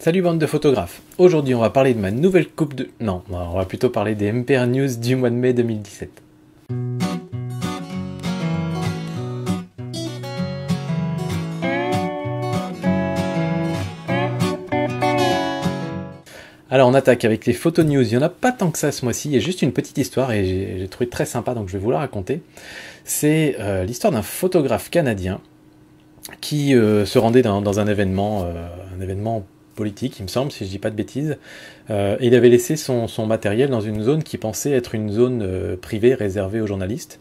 Salut bande de photographes. Aujourd'hui on va parler de ma nouvelle coupe de... Non, on va plutôt parler des MPR News du mois de mai 2017. Alors on attaque avec les photos news, il n'y en a pas tant que ça ce mois-ci, il y a juste une petite histoire et j'ai trouvé très sympa donc je vais vous la raconter. C'est l'histoire d'un photographe canadien qui se rendait dans un événement politique, il me semble, si je dis pas de bêtises. Et il avait laissé son matériel dans une zone qui pensait être une zone privée réservée aux journalistes.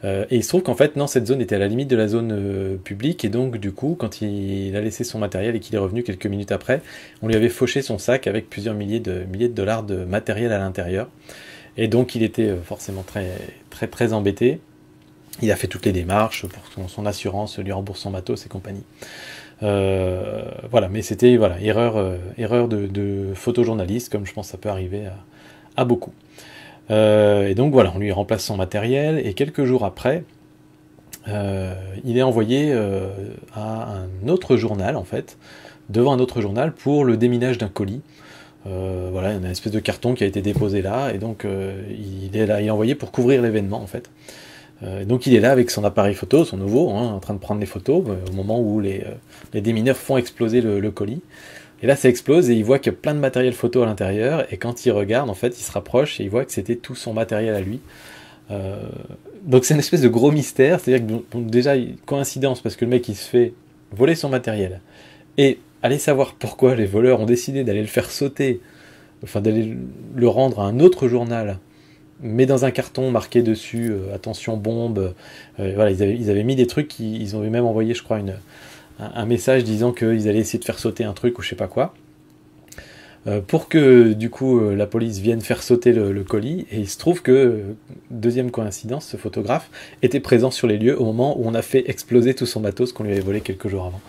Et il se trouve qu'en fait, non, cette zone était à la limite de la zone publique, et donc du coup, quand il a laissé son matériel et qu'il est revenu quelques minutes après, on lui avait fauché son sac avec plusieurs milliers de dollars de matériel à l'intérieur. Et donc il était forcément très embêté. Il a fait toutes les démarches pour que son assurance lui rembourse son matos et compagnie. Voilà, mais c'était erreur de photojournaliste, comme je pense que ça peut arriver à beaucoup. Et donc voilà, on lui remplace son matériel, et quelques jours après, il est envoyé à un autre journal, en fait, devant un autre journal pour le déminage d'un colis. Voilà, il y a une espèce de carton qui a été déposé là, et donc il est envoyé pour couvrir l'événement, en fait. Donc il est là avec son appareil photo, son nouveau, en train de prendre les photos, au moment où les démineurs font exploser le colis. Et là ça explose et il voit qu'il y a plein de matériel photo à l'intérieur, et quand il regarde, en fait, il se rapproche et il voit que c'était tout son matériel à lui. Donc c'est une espèce de gros mystère, c'est-à-dire que bon, déjà, coïncidence, parce que le mec il se fait voler son matériel, et allez savoir pourquoi les voleurs ont décidé d'aller le faire sauter, enfin d'aller le rendre à un autre journal, mais dans un carton marqué dessus attention bombe. Voilà, ils avaient mis des trucs, ils ont même envoyé, je crois, un message disant qu'ils allaient essayer de faire sauter un truc ou je sais pas quoi, pour que du coup la police vienne faire sauter le colis. Et il se trouve que, deuxième coïncidence, ce photographe était présent sur les lieux au moment où on a fait exploser tout son matos qu'on lui avait volé quelques jours avant.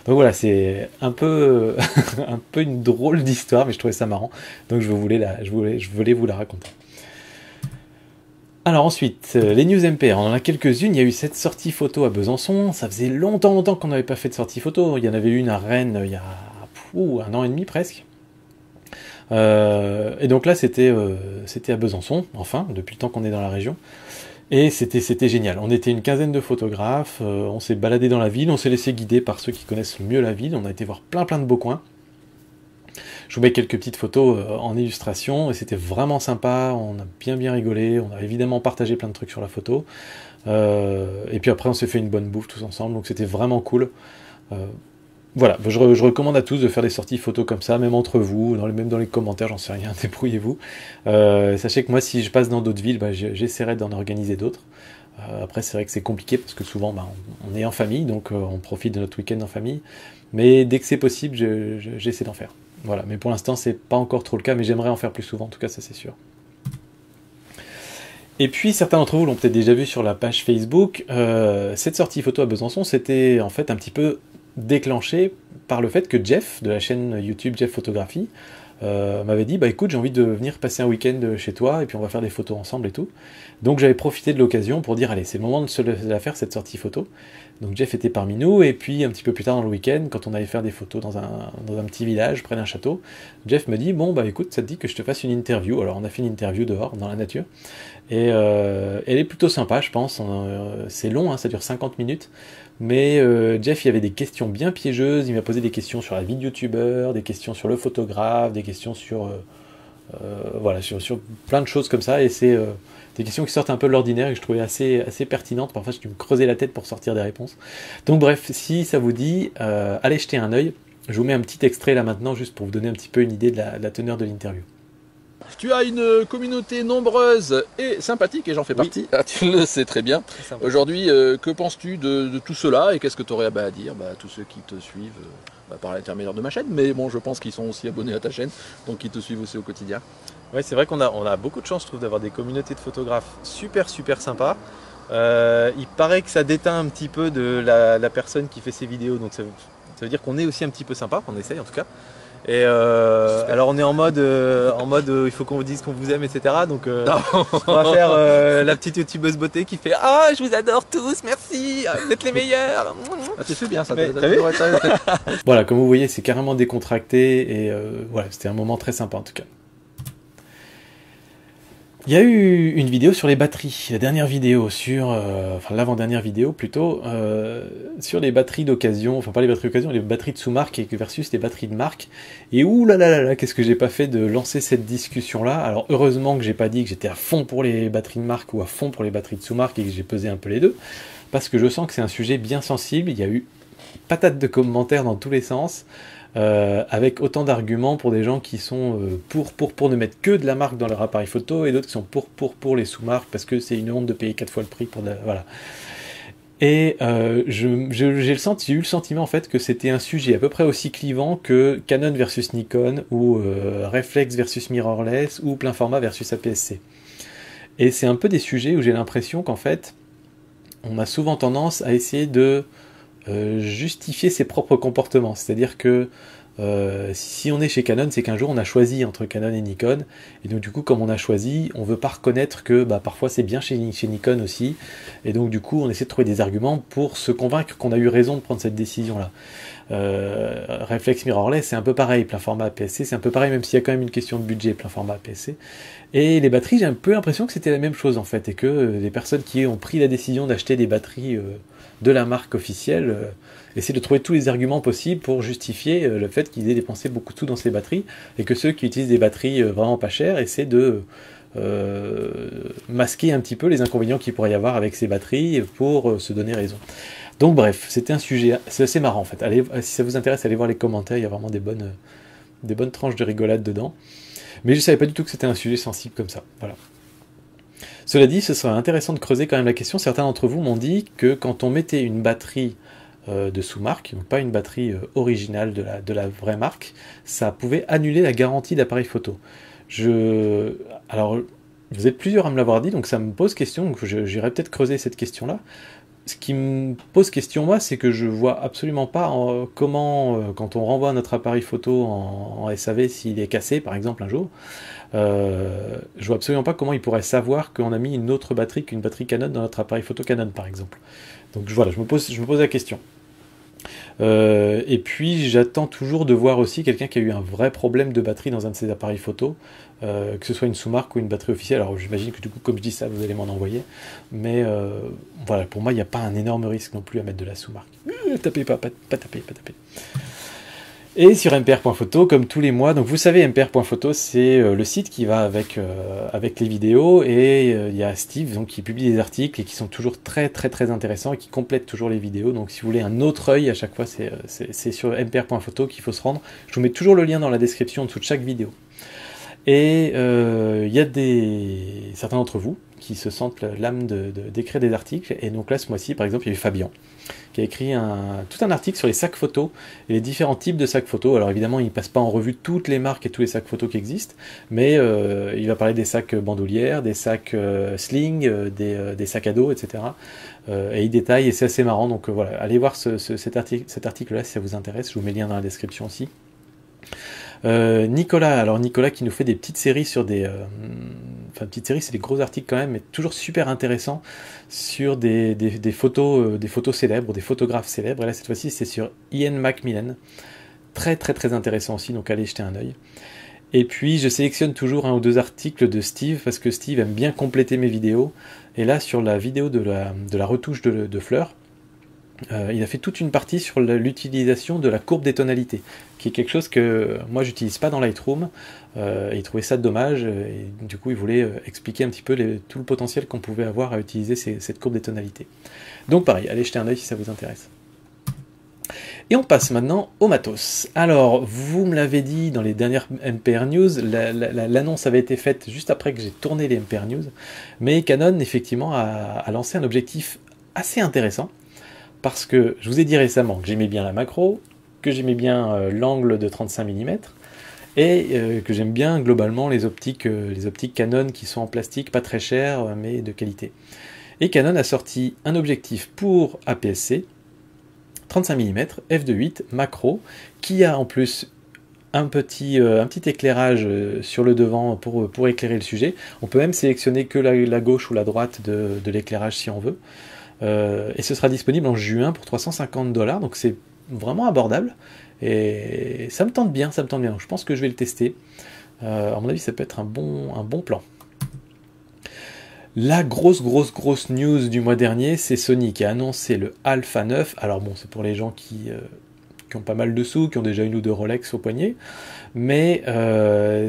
Donc voilà, c'est un peu un peu une drôle d'histoire, mais je trouvais ça marrant, donc je voulais vous la raconter. Alors ensuite, les news MPR, on en a quelques-unes. Il y a eu cette sortie photo à Besançon. Ça faisait longtemps qu'on n'avait pas fait de sortie photo. Il y en avait eu une à Rennes il y a un an et demi presque. Et donc là, c'était à Besançon, enfin, depuis le temps qu'on est dans la région. Et c'était génial. On était une quinzaine de photographes, on s'est baladé dans la ville, on s'est laissé guider par ceux qui connaissent mieux la ville. On a été voir plein de beaux coins. Je vous mets quelques petites photos en illustration, et c'était vraiment sympa, on a bien rigolé, on a évidemment partagé plein de trucs sur la photo, et puis après on s'est fait une bonne bouffe tous ensemble, donc c'était vraiment cool. Voilà, je recommande à tous de faire des sorties photos comme ça, même entre vous, même dans les commentaires, j'en sais rien, débrouillez-vous. Sachez que moi, si je passe dans d'autres villes, j'essaierai d'en organiser d'autres. Après, c'est vrai que c'est compliqué, parce que souvent, on est en famille, donc on profite de notre week-end en famille, mais dès que c'est possible, j'essaie d'en faire. Voilà, mais pour l'instant, c'est pas encore trop le cas, mais j'aimerais en faire plus souvent, en tout cas, ça c'est sûr. Et puis, certains d'entre vous l'ont peut-être déjà vu sur la page Facebook, cette sortie photo à Besançon, c'était en fait un petit peu déclenché par le fait que Jeff, de la chaîne YouTube Jeff Photographie, m'avait dit, bah écoute, j'ai envie de venir passer un week-end chez toi, et puis on va faire des photos ensemble et tout. Donc j'avais profité de l'occasion pour dire, allez, c'est le moment de la faire, cette sortie photo. Donc Jeff était parmi nous, et puis un petit peu plus tard dans le week-end, quand on allait faire des photos dans un petit village, près d'un château, Jeff me dit, bon bah écoute, ça te dit que je te fasse une interview. Alors on a fait une interview dehors, dans la nature, et elle est plutôt sympa, je pense. C'est long, hein, ça dure 50 minutes, mais Jeff, il y avait des questions bien piégeuses, il m'a posé des questions sur la vie de youtubeur, des questions sur le photographe, des questions sur voilà, sur plein de choses comme ça, et c'est des questions qui sortent un peu de l'ordinaire et que je trouvais assez pertinentes. Parfois, je me creusais la tête pour sortir des réponses. Donc bref, si ça vous dit, allez jeter un œil. Je vous mets un petit extrait là maintenant, juste pour vous donner un petit peu une idée de la teneur de l'interview. Tu as une communauté nombreuse et sympathique, et j'en fais partie, ah, tu le sais très bien. Aujourd'hui, que penses-tu de tout cela, et qu'est-ce que tu aurais à dire à tous ceux qui te suivent par l'intermédiaire de ma chaîne, mais bon, je pense qu'ils sont aussi abonnés à ta chaîne, donc ils te suivent aussi au quotidien. Ouais, c'est vrai qu'on a beaucoup de chance, je trouve, d'avoir des communautés de photographes super sympas. Il paraît que ça déteint un petit peu de la personne qui fait ses vidéos, donc Ça veut dire qu'on est aussi un petit peu sympa, qu'on essaye en tout cas. Et alors on est en mode il faut qu'on vous dise qu'on vous aime, etc. Donc on va faire la petite youtubeuse beauté qui fait ah je vous adore tous, merci, vous êtes les meilleurs. Ah, tu fais bien ça. T'as vu Voilà, comme vous voyez, c'est carrément décontracté et voilà, c'était un moment très sympa en tout cas. Il y a eu une vidéo sur les batteries, la dernière vidéo sur, enfin l'avant-dernière vidéo plutôt, sur les batteries d'occasion, enfin pas les batteries d'occasion, les batteries de sous-marque versus les batteries de marque. Et ouh là là là là, qu'est-ce que j'ai pas fait de lancer cette discussion-là. Alors heureusement que j'ai pas dit que j'étais à fond pour les batteries de marque ou à fond pour les batteries de sous-marque et que j'ai pesé un peu les deux, parce que je sens que c'est un sujet bien sensible. Il y a eu patate de commentaires dans tous les sens. Avec autant d'arguments pour des gens qui sont pour ne mettre que de la marque dans leur appareil photo et d'autres qui sont pour les sous-marques parce que c'est une honte de payer 4 fois le prix pour voilà. Et j'ai eu le sentiment en fait que c'était un sujet à peu près aussi clivant que Canon versus Nikon ou Reflex versus mirrorless ou plein format versus APS-C. Et c'est un peu des sujets où j'ai l'impression qu'en fait on a souvent tendance à essayer de justifier ses propres comportements, c'est-à-dire que si on est chez Canon, c'est qu'un jour on a choisi entre Canon et Nikon, et donc du coup comme on a choisi, on veut pas reconnaître que parfois c'est bien chez Nikon aussi, et donc du coup on essaie de trouver des arguments pour se convaincre qu'on a eu raison de prendre cette décision-là. Reflex mirrorless c'est un peu pareil, plein format APS-C c'est un peu pareil, même s'il y a quand même une question de budget, plein format APS-C. Et les batteries, j'ai un peu l'impression que c'était la même chose en fait, et que les personnes qui ont pris la décision d'acheter des batteries de la marque officielle essaient de trouver tous les arguments possibles pour justifier le fait qu'ils aient dépensé beaucoup de sous dans ces batteries, et que ceux qui utilisent des batteries vraiment pas chères essaient de masquer un petit peu les inconvénients qu'il pourrait y avoir avec ces batteries pour se donner raison. Donc bref, c'était un sujet, c'est assez marrant en fait. Allez, si ça vous intéresse, allez voir les commentaires, il y a vraiment des bonnes tranches de rigolade dedans. Mais je ne savais pas du tout que c'était un sujet sensible comme ça. Voilà. Cela dit, ce serait intéressant de creuser quand même la question. Certains d'entre vous m'ont dit que quand on mettait une batterie de sous-marque, donc pas une batterie originale de la vraie marque, ça pouvait annuler la garantie d'appareil photo. Alors, vous êtes plusieurs à me l'avoir dit, donc ça me pose question, donc j'irai peut-être creuser cette question-là. Ce qui me pose question, moi, c'est que je vois absolument pas comment, quand on renvoie notre appareil photo en SAV, s'il est cassé, par exemple, un jour, je vois absolument pas comment il pourrait savoir qu'on a mis une autre batterie qu'une batterie Canon dans notre appareil photo Canon, par exemple. Donc voilà, je me pose la question. Et puis j'attends toujours de voir aussi quelqu'un qui a eu un vrai problème de batterie dans un de ses appareils photo, que ce soit une sous-marque ou une batterie officielle. Alors j'imagine que du coup, comme je dis ça, vous allez m'en envoyer, mais voilà, pour moi il n'y a pas un énorme risque non plus à mettre de la sous-marque. Tapez pas taper. Et sur mpr.photo, comme tous les mois, donc vous savez, mpr.photo, c'est le site qui va avec les vidéos, et il y a Steve donc, qui publie des articles et qui sont toujours très très très intéressants et qui complètent toujours les vidéos. Donc si vous voulez un autre œil, à chaque fois, c'est sur mpr.photo qu'il faut se rendre. Je vous mets toujours le lien dans la description en dessous de chaque vidéo. Et il y a certains d'entre vous qui se sentent l'âme d'écrire des articles, et donc là, ce mois-ci, par exemple, il y a eu Fabien, qui a écrit tout un article sur les sacs photos et les différents types de sacs photos. Alors évidemment, il ne passe pas en revue toutes les marques et tous les sacs photos qui existent, mais il va parler des sacs bandoulières, des sacs sling, des sacs à dos, etc. Et il détaille, et c'est assez marrant. Donc voilà, allez voir cet article-là si ça vous intéresse. Je vous mets le lien dans la description aussi. Nicolas qui nous fait des petites séries sur enfin petites séries, c'est des gros articles quand même, mais toujours super intéressants sur des photos célèbres, des photographes célèbres. Et là cette fois-ci c'est sur Ian Macmillan, très très très intéressant aussi, donc allez jeter un œil. Et puis je sélectionne toujours un ou deux articles de Steve, parce que Steve aime bien compléter mes vidéos, et là sur la vidéo de la retouche de fleurs, il a fait toute une partie sur l'utilisation de la courbe des tonalités, qui est quelque chose que moi j'utilise pas dans Lightroom, et il trouvait ça dommage, et du coup il voulait expliquer un petit peu tout le potentiel qu'on pouvait avoir à utiliser cette courbe des tonalités. Donc pareil, allez jeter un œil si ça vous intéresse. Et on passe maintenant au matos. Alors, vous me l'avez dit dans les dernières MPR News, l'annonce avait été faite juste après que j'ai tourné les MPR News, mais Canon effectivement a lancé un objectif assez intéressant, parce que je vous ai dit récemment que j'aimais bien la macro, que j'aimais bien l'angle de 35 mm, et que j'aime bien globalement les optiques Canon qui sont en plastique, pas très chères, mais de qualité. Et Canon a sorti un objectif pour APS-C, 35 mm, f2.8, macro, qui a en plus un petit éclairage sur le devant pour éclairer le sujet. On peut même sélectionner que la gauche ou la droite de l'éclairage si on veut. Et ce sera disponible en juin pour 350 $, donc c'est vraiment abordable. Et ça me tente bien, Donc, je pense que je vais le tester. À mon avis, ça peut être un bon plan. La grosse news du mois dernier, c'est Sony qui a annoncé le Alpha 9. Alors bon, c'est pour les gens qui ont pas mal de sous, qui ont déjà une ou deux Rolex au poignet, mais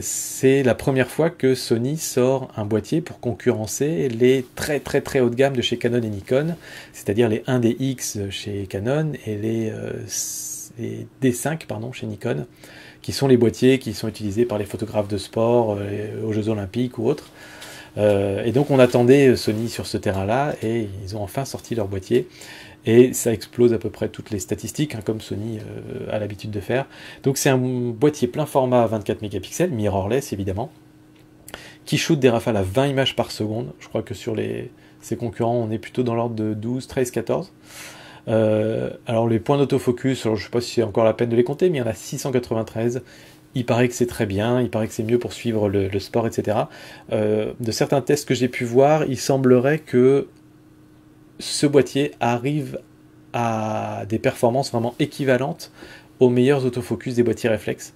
c'est la première fois que Sony sort un boîtier pour concurrencer les très haut de gamme de chez Canon et Nikon, c'est-à-dire les 1DX chez Canon et les D5 chez Nikon, qui sont les boîtiers qui sont utilisés par les photographes de sport aux Jeux Olympiques ou autres. Et donc on attendait Sony sur ce terrain-là, et ils ont enfin sorti leur boîtier. Et ça explose à peu près toutes les statistiques, comme Sony a l'habitude de faire. Donc c'est un boîtier plein format à 24 mégapixels, mirrorless évidemment, qui shoot des rafales à 20 images par seconde. Je crois que sur ses concurrents, on est plutôt dans l'ordre de 12, 13, 14. Alors les points d'autofocus, alors je ne sais pas si c'est encore la peine de les compter, mais il y en a 693. Il paraît que c'est très bien, il paraît que c'est mieux pour suivre le sport, etc. De certains tests que j'ai pu voir, il semblerait que ce boîtier arrive à des performances vraiment équivalentes aux meilleurs autofocus des boîtiers réflexes.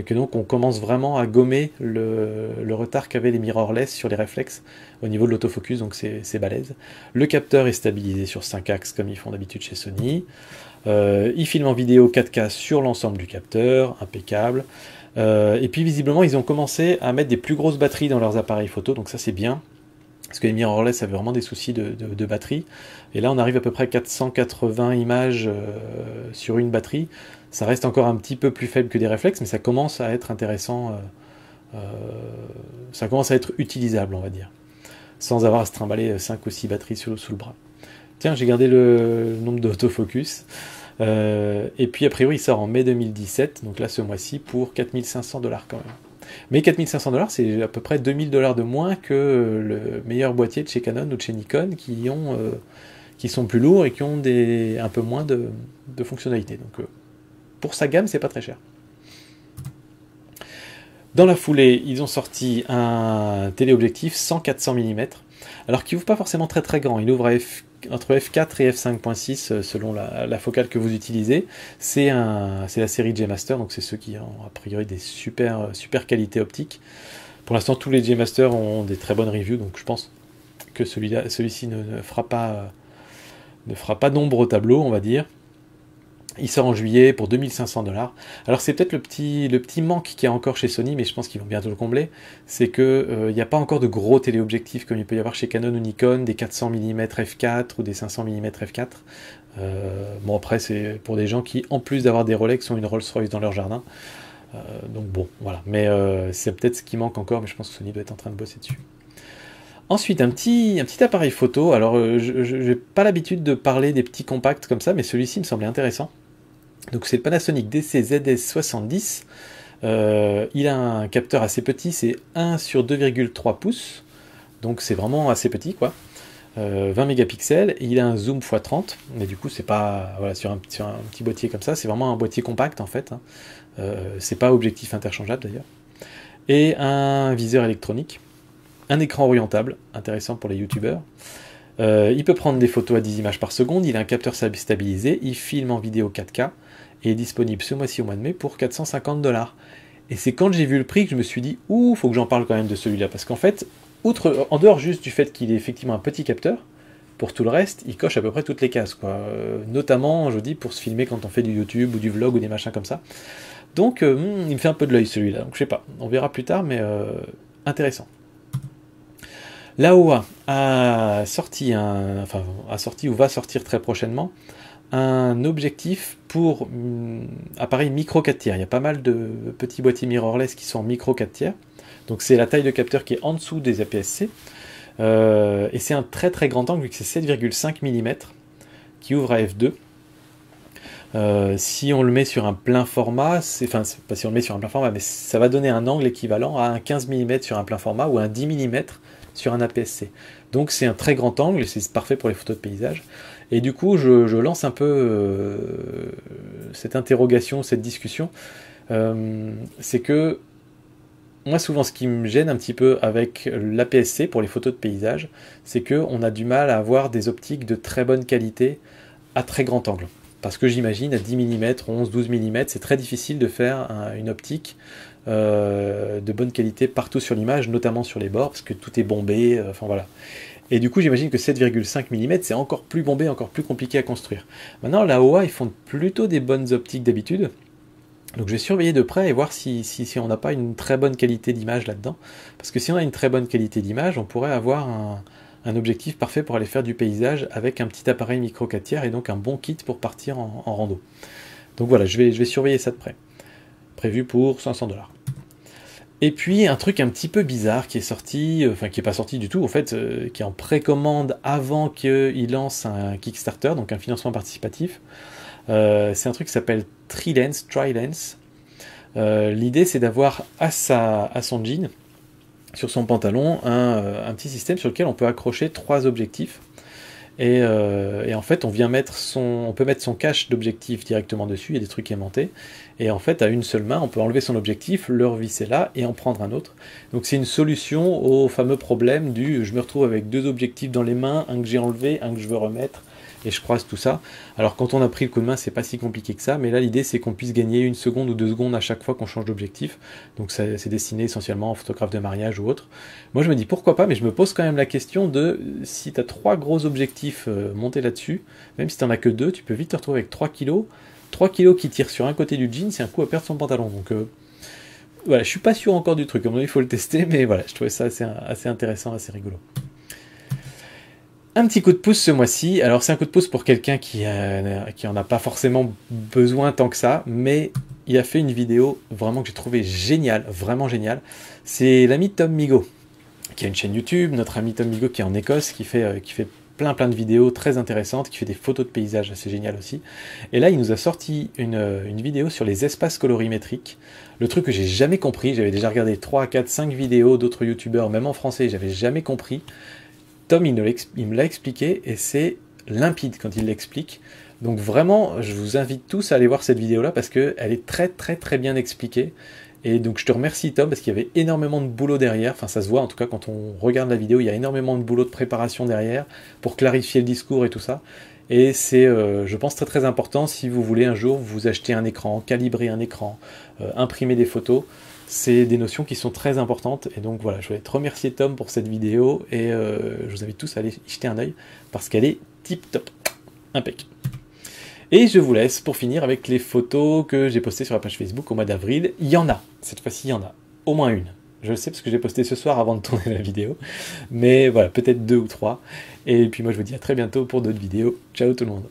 Que donc on commence vraiment à gommer le retard qu'avaient les mirrorless sur les réflexes au niveau de l'autofocus, donc c'est balèze. Le capteur est stabilisé sur 5 axes comme ils font d'habitude chez Sony. Ils filment en vidéo 4K sur l'ensemble du capteur, impeccable. Et puis visiblement ils ont commencé à mettre des plus grosses batteries dans leurs appareils photo, donc ça c'est bien. Parce que les mirrorless avaient vraiment des soucis de batterie. Et là on arrive à peu près à 480 images sur une batterie. Ça reste encore un petit peu plus faible que des réflexes, mais ça commence à être intéressant. Ça commence à être utilisable, on va dire. Sans avoir à se trimballer 5 ou 6 batteries sous le bras. Tiens, j'ai gardé le nombre d'autofocus. Et puis a priori il sort en mai 2017, donc là ce mois-ci, pour 4500 $ quand même. Mais 4500 $, c'est à peu près 2000 $ de moins que le meilleur boîtier de chez Canon ou de chez Nikon qui sont plus lourds et qui ont un peu moins de fonctionnalités. Donc pour sa gamme, c'est pas très cher. Dans la foulée, ils ont sorti un téléobjectif 100-400 mm, alors qui ouvre pas forcément très grand. Il ouvre entre f4 et f5.6 selon la focale que vous utilisez. C'est la série G-Master, donc c'est ceux qui ont a priori des super qualités optiques. Pour l'instant, tous les G-Master ont des très bonnes reviews, donc je pense que celui-ci ne fera pas d'ombre au tableau, on va dire. Il sort en juillet pour 2500 $. Alors c'est peut-être le petit manque qu'il y a encore chez Sony, mais je pense qu'ils vont bientôt le combler, c'est qu'il n'y a pas encore de gros téléobjectifs comme il peut y avoir chez Canon ou Nikon, des 400 mm f4 ou des 500 mm f4. Bon après c'est pour des gens qui, en plus d'avoir des Rolex, ont une Rolls-Royce dans leur jardin. Donc bon, voilà. Mais c'est peut-être ce qui manque encore, mais je pense que Sony doit être en train de bosser dessus. Ensuite, un petit appareil photo. Alors, je n'ai pas l'habitude de parler des petits compacts comme ça, mais celui-ci me semblait intéressant. Donc, c'est le Panasonic DC-ZS70. Il a un capteur assez petit, c'est 1 sur 2,3 pouces. Donc, c'est vraiment assez petit, quoi. 20 mégapixels. Il a un zoom x30. Mais du coup, c'est pas... Voilà, sur un petit boîtier comme ça, c'est vraiment un boîtier compact, en fait. C'est pas objectif interchangeable, d'ailleurs. Et un viseur électronique. Un écran orientable, intéressant pour les youtubeurs. Il peut prendre des photos à 10 images par seconde, il a un capteur stabilisé, il filme en vidéo 4K et est disponible ce mois-ci au mois de mai pour 450 $. Et c'est quand j'ai vu le prix que je me suis dit, ouh, faut que j'en parle quand même de celui-là, parce qu'en fait, en dehors juste du fait qu'il est effectivement un petit capteur, pour tout le reste, il coche à peu près toutes les cases, quoi. Notamment, je dis, pour se filmer quand on fait du YouTube ou du vlog ou des machins comme ça. Donc, il me fait un peu de l'œil celui-là, donc je sais pas, on verra plus tard, mais intéressant. Laowa a sorti ou va sortir très prochainement un objectif pour appareil micro 4 tiers. Il y a pas mal de petits boîtiers mirrorless qui sont en micro 4 tiers. Donc c'est la taille de capteur qui est en dessous des APS-C. Et c'est un très grand angle vu que c'est 7,5 mm qui ouvre à f2. Si on le met sur un plein format, c'est pas si on le met sur un plein format, mais ça va donner un angle équivalent à un 15 mm sur un plein format ou un 10 mm sur un APS-C. Donc c'est un très grand angle et c'est parfait pour les photos de paysage. Et du coup, je lance un peu cette interrogation, cette discussion. C'est que moi, souvent, ce qui me gêne un petit peu avec l'APS-C pour les photos de paysage, c'est qu'on a du mal à avoir des optiques de très bonne qualité à très grand angle. Parce que j'imagine à 10 mm, 11, 12 mm, c'est très difficile de faire une optique de bonne qualité partout sur l'image, notamment sur les bords, parce que tout est bombé, enfin voilà. Et du coup, j'imagine que 7,5 mm, c'est encore plus bombé, encore plus compliqué à construire. Maintenant, la OA, ils font plutôt des bonnes optiques d'habitude. Donc je vais surveiller de près et voir si on n'a pas une très bonne qualité d'image là-dedans. Parce que si on a une très bonne qualité d'image, on pourrait avoir un objectif parfait pour aller faire du paysage avec un petit appareil micro 4 tiers et donc un bon kit pour partir en rando. Donc voilà, je vais surveiller ça de près. Prévu pour 500 $. Et puis un truc un petit peu bizarre qui est sorti, enfin qui n'est pas sorti du tout en fait, qui est en précommande avant qu'il lance un Kickstarter, donc un financement participatif. C'est un truc qui s'appelle Trilens. L'idée c'est d'avoir à son jean, sur son pantalon, un petit système sur lequel on peut accrocher 3 objectifs. Et en fait, on peut mettre son cache d'objectif directement dessus, il y a des trucs aimantés. Et en fait, à une seule main, on peut enlever son objectif, le revisser là et en prendre un autre. Donc c'est une solution au fameux problème du je me retrouve avec 2 objectifs dans les mains, un que j'ai enlevé, un que je veux remettre, et je croise tout ça. Alors quand on a pris le coup de main, c'est pas si compliqué que ça, mais là l'idée c'est qu'on puisse gagner 1 seconde ou 2 secondes à chaque fois qu'on change d'objectif. Donc c'est destiné essentiellement aux photographes de mariage ou autres. Moi je me dis pourquoi pas, mais je me pose quand même la question de si tu as 3 gros objectifs montés là-dessus, même si tu n'en as que 2, tu peux vite te retrouver avec 3 kilos. 3 kilos qui tirent sur un côté du jean, c'est un coup à perdre son pantalon. Donc voilà, je suis pas sûr encore du truc, à mon avis il faut le tester, mais voilà, je trouvais ça assez intéressant, assez rigolo. Un petit coup de pouce ce mois-ci. Alors c'est un coup de pouce pour quelqu'un qui en a pas forcément besoin tant que ça, mais il a fait une vidéo vraiment que j'ai trouvé géniale, vraiment géniale. C'est l'ami Tom Migo, qui a une chaîne YouTube, notre ami Tom Migo qui est en Écosse, qui fait plein de vidéos très intéressantes, qui fait des photos de paysages assez géniales aussi. Et là il nous a sorti une vidéo sur les espaces colorimétriques. Le truc que j'ai jamais compris, j'avais déjà regardé 3, 4, 5 vidéos d'autres youtubeurs, même en français, j'avais jamais compris. Tom, il me l'a expliqué et c'est limpide quand il l'explique. Donc vraiment, je vous invite tous à aller voir cette vidéo-là parce qu'elle est très bien expliquée. Et donc je te remercie Tom parce qu'il y avait énormément de boulot derrière. Enfin ça se voit en tout cas quand on regarde la vidéo, il y a énormément de boulot de préparation derrière pour clarifier le discours et tout ça. Et c'est, je pense, très important si vous voulez un jour vous acheter un écran, calibrer un écran, imprimer des photos. C'est des notions qui sont très importantes et donc voilà, je voulais te remercier Tom pour cette vidéo et je vous invite tous à aller y jeter un œil parce qu'elle est tip top, impec. Et je vous laisse pour finir avec les photos que j'ai postées sur la page Facebook au mois d'avril. Il y en a, cette fois-ci il y en a, au moins une. Je le sais parce que j'ai posté ce soir avant de tourner la vidéo, mais voilà, peut-être 2 ou 3. Et puis moi je vous dis à très bientôt pour d'autres vidéos. Ciao tout le monde.